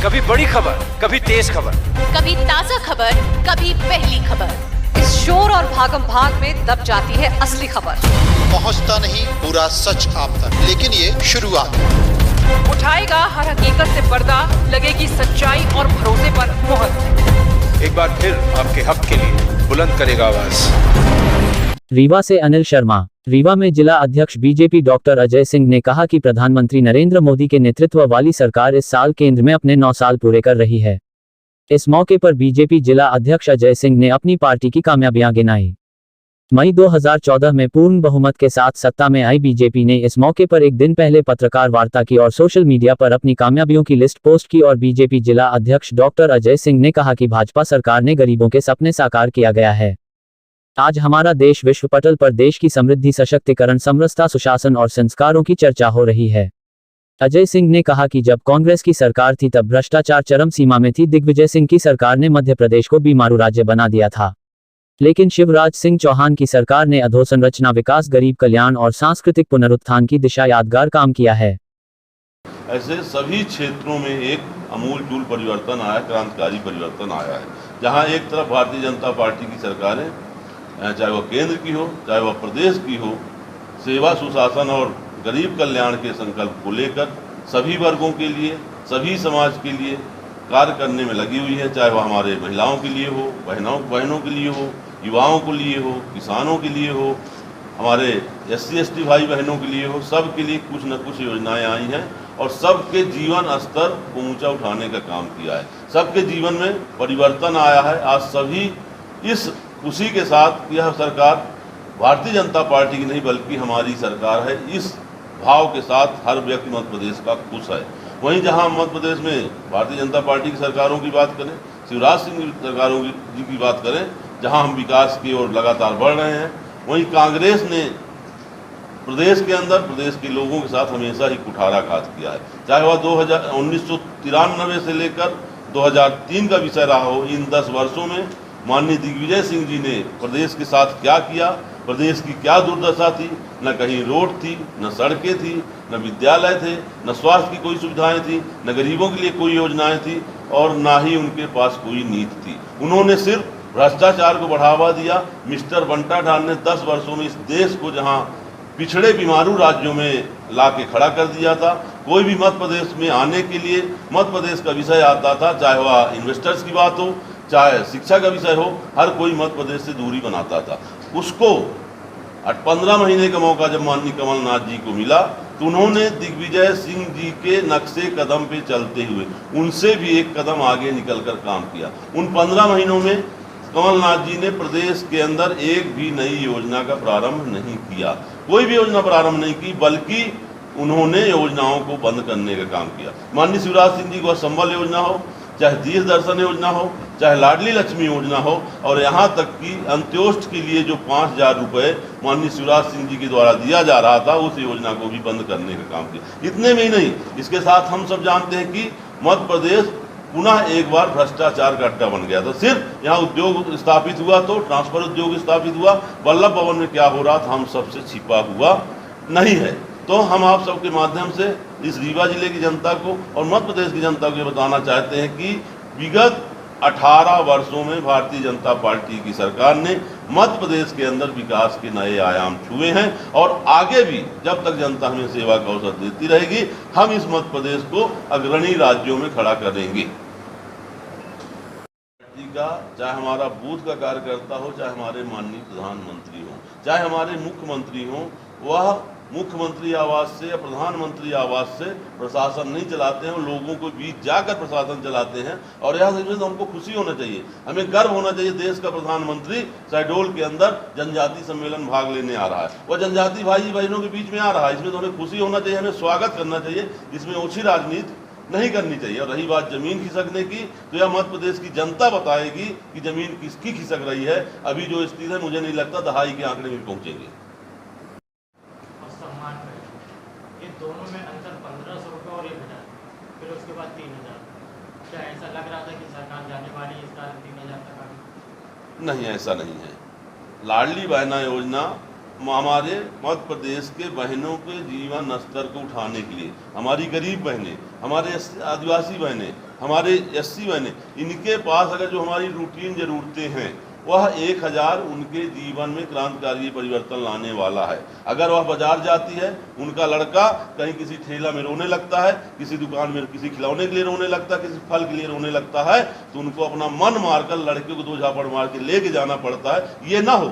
कभी बड़ी खबर, कभी तेज खबर, कभी ताजा खबर, कभी पहली खबर। इस शोर और भागम भाग में दब जाती है असली खबर। पहुंचता नहीं पूरा सच आप तक, लेकिन ये शुरुआत। उठाएगा हर हकीकत से पर्दा, लगेगी सच्चाई और भरोसे पर मुहर। एक बार फिर आपके हक के लिए बुलंद करेगा आवाज। रीवा से अनिल शर्मा। रीवा में जिला अध्यक्ष बीजेपी डॉक्टर अजय सिंह ने कहा कि प्रधानमंत्री नरेंद्र मोदी के नेतृत्व वाली सरकार इस साल केंद्र में अपने 9 साल पूरे कर रही है। इस मौके पर बीजेपी जिला अध्यक्ष अजय सिंह ने अपनी पार्टी की कामयाबियां गिनाई। मई 2014 में पूर्ण बहुमत के साथ सत्ता में आई बीजेपी ने इस मौके पर एक दिन पहले पत्रकार वार्ता की और सोशल मीडिया पर अपनी कामयाबियों की लिस्ट पोस्ट की और बीजेपी जिला अध्यक्ष डॉक्टर अजय सिंह ने कहा कि भाजपा सरकार ने गरीबों के सपने साकार किया गया है। आज हमारा देश विश्व पटल पर देश की समृद्धि, सशक्तिकरण, समरसता, सुशासन और संस्कारों की चर्चा हो रही है। अजय सिंह ने कहा कि जब कांग्रेस की सरकार थी तब भ्रष्टाचार चरम सीमा में थी। दिग्विजय सिंह की सरकार ने मध्य प्रदेश को बीमारू राज्य बना दिया था, लेकिन शिवराज सिंह चौहान की सरकार ने अधोसंरचना विकास, गरीब कल्याण और सांस्कृतिक पुनरुत्थान की दिशा यादगार काम किया है। ऐसे सभी क्षेत्रों में एक अमूलचूल परिवर्तन आया, क्रांतिकारी परिवर्तन आया है। जहां एक तरफ भारतीय जनता पार्टी की सरकारें, चाहे वह केंद्र की हो चाहे वह प्रदेश की हो, सेवा, सुशासन और गरीब कल्याण के संकल्प को लेकर सभी वर्गों के लिए, सभी समाज के लिए कार्य करने में लगी हुई है। चाहे वह हमारे महिलाओं के लिए हो, बहनों के लिए हो, युवाओं के लिए हो, किसानों के लिए हो, हमारे SC ST भाई बहनों के लिए हो, सब के लिए कुछ न कुछ योजनाएं आई हैं और सबके जीवन स्तर को ऊंचा उठाने का काम किया है। सबके जीवन में परिवर्तन आया है। आज सभी इस खुशी के साथ यह सरकार भारतीय जनता पार्टी की नहीं बल्कि हमारी सरकार है, इस भाव के साथ हर व्यक्ति मध्य प्रदेश का खुश है। वहीं जहां मध्य प्रदेश में भारतीय जनता पार्टी की सरकारों की बात करें, शिवराज सिंह की सरकारों की बात करें, जहां हम विकास की ओर लगातार बढ़ रहे हैं, वहीं कांग्रेस ने प्रदेश के अंदर प्रदेश के लोगों के साथ हमेशा ही कुठाराघात किया है। चाहे वह 1993 से लेकर 2003 का विषय रहा हो, इन 10 वर्षों में माननीय दिग्विजय सिंह जी ने प्रदेश के साथ क्या किया, प्रदेश की क्या दुर्दशा थी। न कहीं रोड थी, न सड़कें थी, न विद्यालय थे, न स्वास्थ्य की कोई सुविधाएं थी, न गरीबों के लिए कोई योजनाएं थी और ना ही उनके पास कोई नीति थी। उन्होंने सिर्फ भ्रष्टाचार को बढ़ावा दिया। मिस्टर बंटा ढाल ने 10 वर्षों में इस देश को जहां पिछड़े बीमारू राज्यों में ला के खड़ा कर दिया था। कोई भी मध्य प्रदेश में आने के लिए मध्य प्रदेश का विषय आता था, चाहे वह इन्वेस्टर्स की बात हो, चाहे शिक्षा का विषय हो, हर कोई मध्य प्रदेश से दूरी बनाता था। उसको 15 महीने का मौका जब माननीय कमलनाथ जी को मिला तो उन्होंने दिग्विजय सिंह जी के नक्शे कदम पे चलते हुए उनसे भी एक कदम आगे निकलकर काम किया। उन 15 महीनों में कमलनाथ जी ने प्रदेश के अंदर एक भी नई योजना का प्रारंभ नहीं किया, कोई भी योजना प्रारंभ नहीं की, बल्कि उन्होंने योजनाओं को बंद करने का काम किया। माननीय शिवराज सिंह जी को संबल योजना हो, चाहे दीर्घ दर्शन योजना हो, चाहे लाडली लक्ष्मी योजना हो, और यहाँ तक कि अंत्योष्ट के लिए जो 5000 रुपये माननीय शिवराज सिंह जी के द्वारा दिया जा रहा था, उस योजना को भी बंद करने का काम किया। इतने में ही नहीं, इसके साथ हम सब जानते हैं कि मध्य प्रदेश पुनः एक बार भ्रष्टाचार का अड्डा बन गया था। सिर्फ यहाँ उद्योग स्थापित हुआ तो ट्रांसफर उद्योग स्थापित हुआ, वल्लभ भवन में क्या हो रहा था हम सबसे छिपा हुआ नहीं है। तो हम आप सबके माध्यम से इस रीवा जिले की जनता को और मध्य प्रदेश की जनता को ये बताना चाहते हैं कि विगत 18 वर्षों में भारतीय जनता पार्टी की सरकार ने मध्य प्रदेश के अंदर विकास के नए आयाम छुए हैं और आगे भी जब तक जनता हमें सेवा का अवसर देती रहेगी, हम इस मध्य प्रदेश को अग्रणी राज्यों में खड़ा करेंगे। चाहे हमारा बूथ का कार्यकर्ता हो, चाहे हमारे माननीय प्रधानमंत्री हो, चाहे हमारे मुख्यमंत्री हो, वह मुख्यमंत्री आवास से या प्रधानमंत्री आवास से प्रशासन नहीं चलाते हैं, लोगों को बीच जाकर प्रशासन चलाते हैं। और यह सच में तो हमको खुशी होना चाहिए, हमें गर्व होना चाहिए। देश का प्रधानमंत्री शहडोल के अंदर जनजाति सम्मेलन भाग लेने आ रहा है, वह जनजाति भाई बहनों के बीच में आ रहा है, इसमें तो हमें खुशी होना चाहिए, हमें स्वागत करना चाहिए, इसमें ओछी राजनीति नहीं करनी चाहिए। और रही बात जमीन खिसकने की, तो यह मध्य प्रदेश की जनता बताएगी कि जमीन किसकी खिसक रही है। अभी जो स्थिति है, मुझे नहीं लगता दहाई के आंकड़े में पहुंचेंगे। ये दोनों में अंतर 1500 रुपये और 1000, फिर उसके बाद 3000। क्या ऐसा लग रहा था कि सरकार जाने वाली इस कारण 3000 तक? नहीं, ऐसा नहीं है। लाडली बहना योजना हमारे मध्य प्रदेश के बहनों के जीवन स्तर को उठाने के लिए, हमारी गरीब बहनें, हमारे आदिवासी बहनें, हमारे एससी बहनें, इनके पास अगर जो हमारी रूटीन ज़रूरतें हैं वह 1000 उनके जीवन में क्रांतिकारी परिवर्तन लाने वाला है। अगर वह बाजार जाती है, उनका लड़का कहीं किसी ठेला में रोने लगता है, किसी दुकान में किसी खिलौने के लिए रोने लगता है, किसी फल के लिए रोने लगता है, तो उनको अपना मन मारकर लड़के को 2 झापड़ मार के लेके जाना पड़ता है। ये ना हो।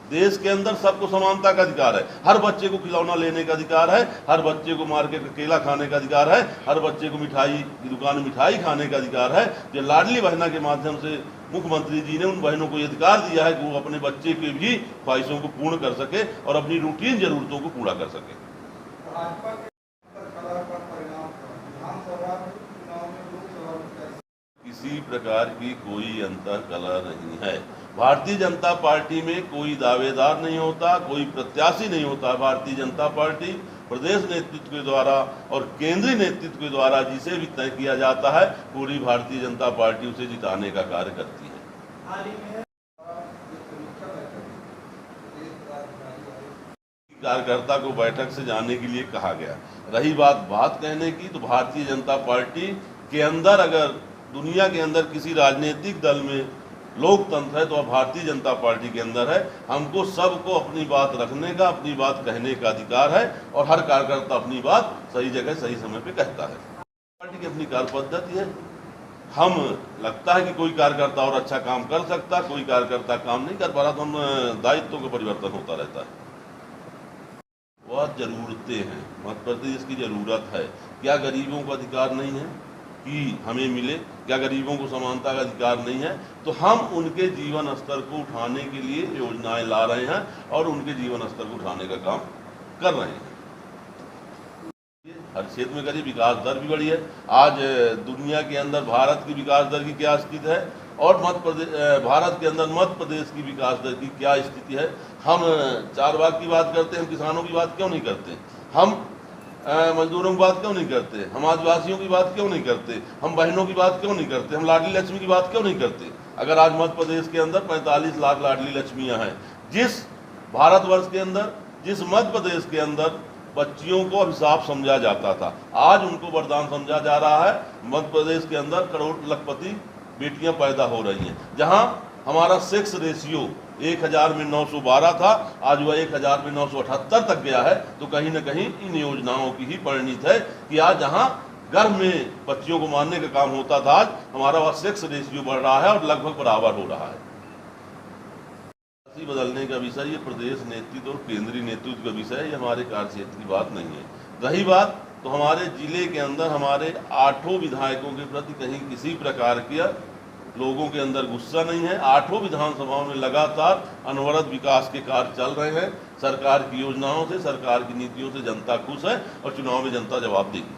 देश के अंदर सबको समानता का अधिकार है। हर बच्चे को खिलौना लेने का अधिकार है, हर बच्चे को मार्केट का केला खाने का अधिकार है, हर बच्चे को मिठाई की दुकान में मिठाई खाने का अधिकार है। जो लाडली बहना के माध्यम से मुख्यमंत्री जी ने उन बहनों को ये अधिकार दिया है कि वो अपने बच्चे के भी ख्वाहिशों को पूर्ण कर सके और अपनी रूटीन जरूरतों को पूरा कर सके। किसी प्रकार की कोई अंतर कलह नहीं है। भारतीय जनता पार्टी में कोई दावेदार नहीं होता, कोई प्रत्याशी नहीं होता। भारतीय जनता पार्टी प्रदेश नेतृत्व के द्वारा और केंद्रीय नेतृत्व के द्वारा जिसे भी तय किया जाता है, पूरी भारतीय जनता पार्टी उसे जिताने का कार्य करती है। कार्यकर्ता को बैठक से जाने के लिए कहा गया। रही बात कहने की, तो भारतीय जनता पार्टी के अंदर अगर दुनिया के अंदर किसी राजनीतिक दल में लोकतंत्र है तो वह भारतीय जनता पार्टी के अंदर है। हमको सबको अपनी बात रखने का, अपनी बात कहने का अधिकार है और हर कार्यकर्ता अपनी बात सही जगह सही समय पे कहता है। पार्टी की अपनी कार्य पद्धति है। हम लगता है कि कोई कार्यकर्ता और अच्छा काम कर सकता, कोई कार्यकर्ता काम नहीं कर पा रहा, तो हम दायित्वों का परिवर्तन होता रहता है। वह जरूरतें हैं, मध्य प्रदेश की जरूरत है। क्या गरीबों को अधिकार नहीं है कि हमें मिले? क्या गरीबों को समानता का अधिकार नहीं है? तो हम उनके जीवन स्तर को उठाने के लिए योजनाएं ला रहे हैं और उनके जीवन स्तर को उठाने का काम कर रहे हैं। हर क्षेत्र में करिए, विकास दर भी बढ़ी है। आज दुनिया के अंदर भारत की विकास दर की क्या स्थिति है और भारत के अंदर मध्य प्रदेश की विकास दर की क्या स्थिति है। हम 4 भाग की बात करते हैं, हम किसानों की बात क्यों नहीं करते? हम मजदूरों की बात क्यों नहीं करते? हम आदिवासियों की बात क्यों नहीं करते? हम बहनों की बात क्यों नहीं करते? हम लाडली लक्ष्मी की बात क्यों नहीं करते? अगर आज मध्य प्रदेश के अंदर 45 लाख लाडली लक्ष्मियां हैं, जिस भारतवर्ष के अंदर, जिस मध्य प्रदेश के अंदर बच्चियों को अभिशाप समझा जाता था, आज उनको वरदान समझा जा रहा है। मध्य प्रदेश के अंदर करोड़ लखपति बेटियां पैदा हो रही हैं। जहां हमारा सेक्स रेशियो 1000 में 912 था, आज वह 1000 में 978 तक गया है। तो कहीं ना कहीं इन योजनाओं की ही परिणति है कि आज जहां गर्भ में बच्चियों को मारने का काम होता था, आज हमारा वह सेक्स रेशियो बढ़ रहा है और लगभग बराबर हो रहा है। बदलने का विषय ये प्रदेश नेतृत्व और केंद्रीय नेतृत्व का विषय है, ये हमारे कार्यक्षेत्र की बात नहीं है। रही बात, तो हमारे जिले के अंदर हमारे 8 विधायकों के प्रति कहीं किसी प्रकार की लोगों के अंदर गुस्सा नहीं है। 8 विधानसभाओं में लगातार अनवरत विकास के कार्य चल रहे हैं। सरकार की योजनाओं से, सरकार की नीतियों से जनता खुश है और चुनाव में जनता जवाब देगी।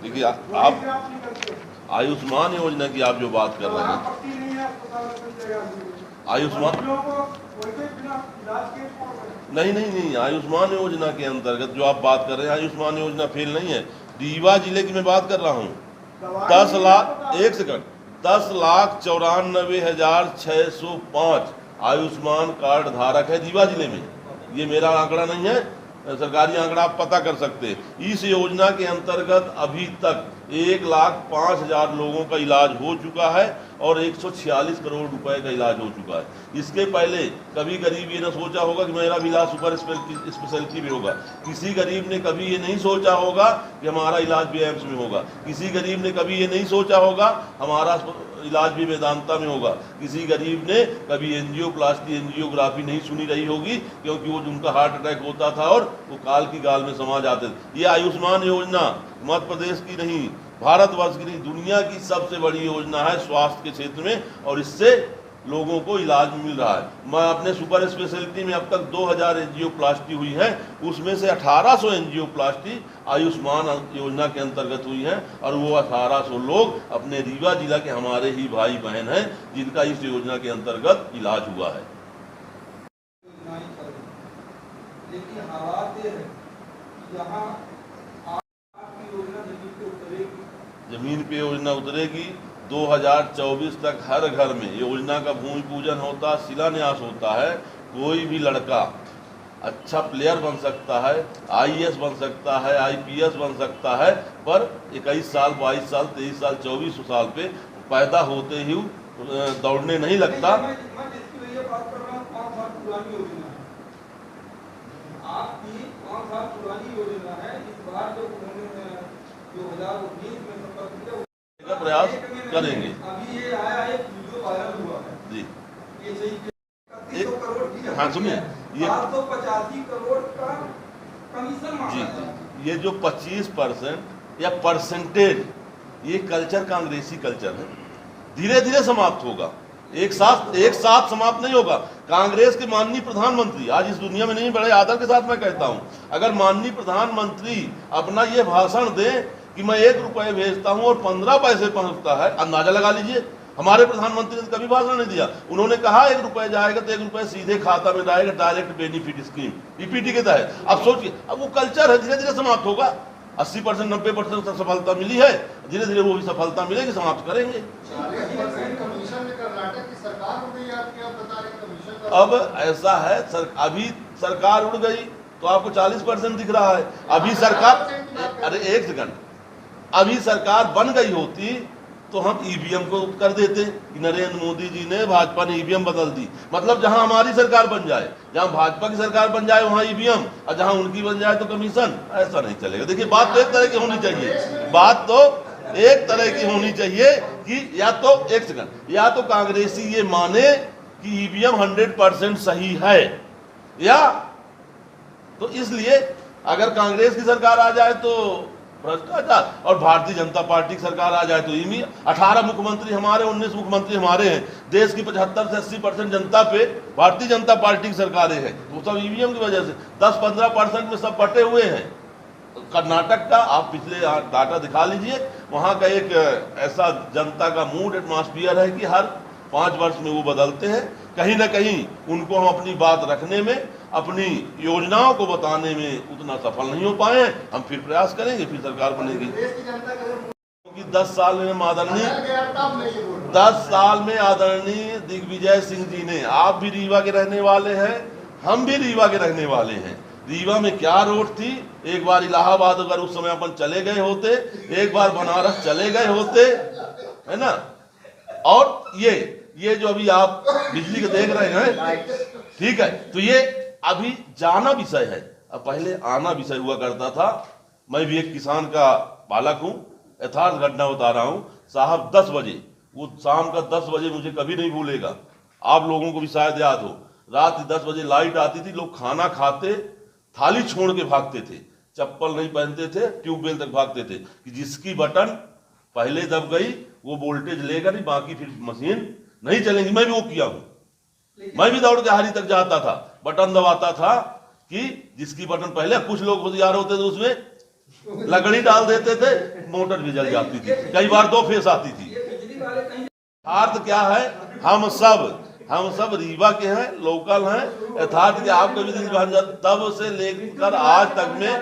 देखिए, आप आयुष्मान योजना की आप जो बात कर रहे हैं, आयुष्मान नहीं, आयुष्मान योजना के अंतर्गत जो आप बात कर रहे हैं, आयुष्मान योजना फेल नहीं है। रीवा जिले की मैं बात कर रहा हूँ। 10,94,605 आयुष्मान कार्ड धारक है रीवा जिले में। ये मेरा आंकड़ा नहीं है, सरकारी आंकड़ा आप पता कर सकते हैं। इस योजना के अंतर्गत अभी तक 1,05,000 लोगों का इलाज हो चुका है और 146 करोड़ रुपए का इलाज हो चुका है। इसके पहले कभी गरीब ये ना सोचा होगा कि मेरा इलाज सुपर स्पेशलिटी में होगा। किसी गरीब ने कभी ये नहीं सोचा होगा कि हमारा इलाज भी एम्स में होगा। किसी गरीब ने कभी ये नहीं सोचा होगा हमारा इलाज भी वेदांता में होगा। किसी गरीब ने कभी एंजियोप्लास्टी, एंजियोग्राफी नहीं सुनी रही होगी, क्योंकि वो जिनका हार्ट अटैक होता था और वो काल की गाल में समा जाते थे। ये आयुष्मान योजना मध्य प्रदेश की नहीं, भारतवर्ष की नहीं, दुनिया की सबसे बड़ी योजना है स्वास्थ्य के क्षेत्र में, और इससे लोगों को इलाज मिल रहा है। मैं अपने सुपर स्पेशलिटी में अब तक 2000 एंजियोप्लास्टी हुई है, उसमें से 1800 एंजियोप्लास्टी आयुष्मान योजना के अंतर्गत हुई है और वो 1800 लोग अपने रीवा जिला के हमारे ही भाई बहन हैं जिनका इस योजना के अंतर्गत इलाज हुआ है। लेकिन हालात ये है यहाँ जमीन पे योजना उतरेगी, 2024 तक हर घर में योजना का भूमि पूजन होता, शिलान्यास होता है। कोई भी लड़का अच्छा प्लेयर बन सकता है, आईएएस बन सकता है, आईपीएस बन सकता है, पर 21 साल, 22 साल, 23 साल, 24 साल पे पैदा होते ही दौड़ने नहीं लगता। मैं जिसकी वजह बात कर रहा हूँ 5 साल पुरानी योजना है, आपकी 5 साल पुरानी योजना है। इस बार जो उन्होंने 2019 में शपथ लिया का प्रयास करेंगे। अभी ये आया एक वीडियो वायरल हुआ है जी, ये सही 3100 करोड़ की, हाँ सुनिए, ये 785 करोड़ का कमीशन जी मांगा था। ये जो 25% या परसेंटेज, ये कल्चर कांग्रेसी कल्चर है, धीरे धीरे समाप्त होगा, एक साथ समाप्त नहीं होगा। कांग्रेस के माननीय प्रधानमंत्री आज इस दुनिया में नहीं, बड़े आदर के साथ मैं कहता हूं, अगर माननीय प्रधानमंत्री अपना ये भाषण दे कि मैं 1 रुपये भेजता हूं और 15 पैसे पहुंचता है, अंदाजा लगा लीजिए। हमारे प्रधानमंत्री ने कभी भाषण नहीं दिया, उन्होंने कहा 1 रुपये जाएगा तो 1 रुपये सीधे खाता में जाएगा, डायरेक्ट बेनिफिट स्कीम डीपीटी के तहत। अब सोचिए, अब वो कल्चर है, धीरे धीरे समाप्त होगा। 80% 90% सफलता मिली है, धीरे धीरे वो भी सफलता मिलेगी, समाप्त करेंगे। अब ऐसा है अभी सरकार उड़ गई तो आपको 40% दिख रहा है। अभी सरकार, अरे एक सेकंड, अभी सरकार बन गई होती तो हम ईवीएम को कर देते कि नरेंद्र मोदी जी ने, भाजपा ने ईवीएम बदल दी। मतलब जहां हमारी सरकार बन जाए, जहां भाजपा की सरकार बन जाए वहां ईवीएम, और जहां उनकी बन जाए तो कमीशन, ऐसा नहीं चलेगा। देखिए, बात तो एक तरह की होनी चाहिए, बात तो एक तरह की होनी चाहिए कि या तो एक सेकंड, या तो कांग्रेसी ये माने कि ईवीएम 100% सही है, या तो इसलिए अगर कांग्रेस की सरकार आ जाए तो भ्रष्टाचार, और भारतीय जनता पार्टी की सरकार आ जाए तो ईवीएम। 18 मुख्यमंत्री हमारे, 19 मुख्यमंत्री हमारे हैं, देश की 75 से 80% जनता पे भारतीय जनता पार्टी की सरकारें हैं, वो सब ईवीएम की वजह से 10-15% में सब बटे हुए हैं। कर्नाटक का आप पिछले डाटा दिखा लीजिए, वहां का एक ऐसा जनता का मूड एटमॉस्फियर है कि हर 5 वर्ष में वो बदलते हैं। कहीं ना कहीं उनको हम अपनी बात रखने में, अपनी योजनाओं को बताने में उतना सफल नहीं हो पाए हैं। हम फिर प्रयास करेंगे, फिर सरकार बनेगी। क्योंकि 10 साल में आदरणीय 10 साल में आदरणीय दिग्विजय सिंह जी ने, आप भी रीवा के रहने वाले हैं, हम भी रीवा के रहने वाले हैं, रीवा में क्या रोड थी, एक बार इलाहाबाद अगर उस समय अपन चले गए होते, एक बार बनारस चले गए होते, है ना। और ये जो अभी आप बिजली के देख रहे हैं, ठीक है, तो ये अभी जाना विषय है, अब पहले आना विषय हुआ करता था। मैं भी एक किसान का बालक हूं, यथार्थ घटना बता रहा हूं साहब। 10 बजे, वो शाम का 10 बजे मुझे कभी नहीं भूलेगा, आप लोगों को भी शायद याद हो, रात 10 बजे लाइट आती थी, लोग खाना खाते थाली छोड़ के भागते थे, चप्पल नहीं पहनते थे, ट्यूबवेल तक भागते थे कि जिसकी बटन पहले दब गई वो वोल्टेज लेगा नहीं, बाकी फिर मशीन नहीं चलेंगी। मैं भी वो किया हूं, मैं भी दौड़ के हारी तक जाता था, बटन दबाता था कि जिसकी बटन पहले, कुछ लोग होशियार होते थे उसमें लकड़ी डाल देते थे, मोटर भी जल जाती थी, कई बार 2 फेस आती थी। अर्थ क्या है, हम सब रीवा के हैं, लोकल हैं, यथार्थ के आप कभी दिन तब से लेकर आज तक में